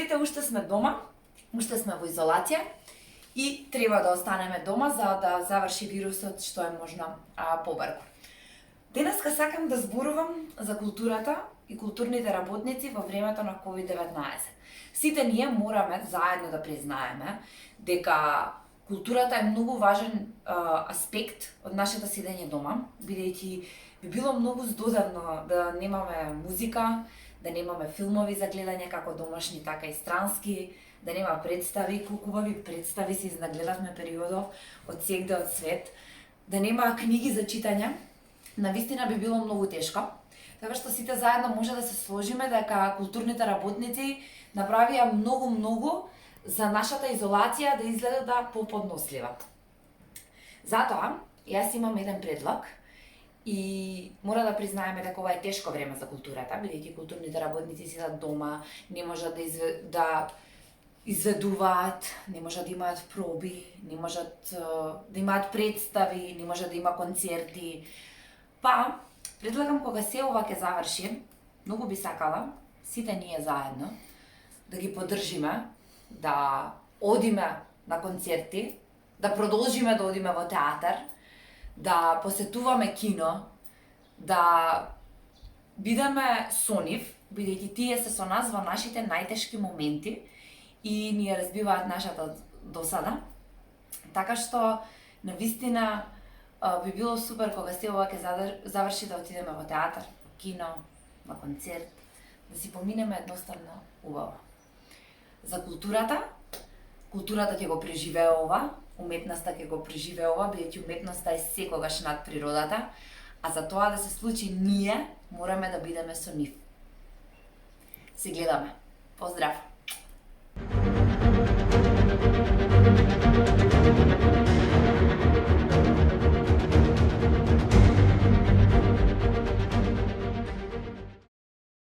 сите уште сме дома, уште сме во изолација и треба да останеме дома за да заврши вирусот што е можно побрзо. Денеска сакам да зборувам за културата и културните работници во времето на COVID-19. Сите ние мораме заедно да признаеме дека културата е многу важен аспект од нашето седење дома, бидејќи би било многу здодевно да немаме музика, да немаме филмови за гледање како домашни, така и странски, да нема представи, колку убави представи се изнагледавме периодов од сегде од свет, да нема книги за читање, навистина би било многу тешко. Така што сите заедно може да се сложиме дека културните работници направија многу за нашата изолација да изгледа поподнослива. Затоа, јас имам еден предлог и мора да признаеме дека ова е тешко време за културата, бидејќи културните работници седат дома, не можат да изведуваат, не можат да имаат проби, не можат да имаат представи, не можат да има концерти. Па, предлагам кога се ова ќе заврши, многу би сакала сите ние заедно да ги поддржиме, да одиме на концерти, да продолжиме да одиме во театар, да посетуваме кино, да бидеме со нив, бидејќи тие се со нас во нашите најтешки моменти и ни ја разбиваат нашата досада. Така што, навистина, би било супер кога се ова ќе заврши да отидеме во театар, кино, на концерт, да си поминеме едноставно убаво. За културата ќе го преживеува, уметноста ќе го преживеува, бидејќи уметноста е секогаш над природата, а за тоа да се случи ние мораме да бидеме со нив. Се гледаме. Поздрав!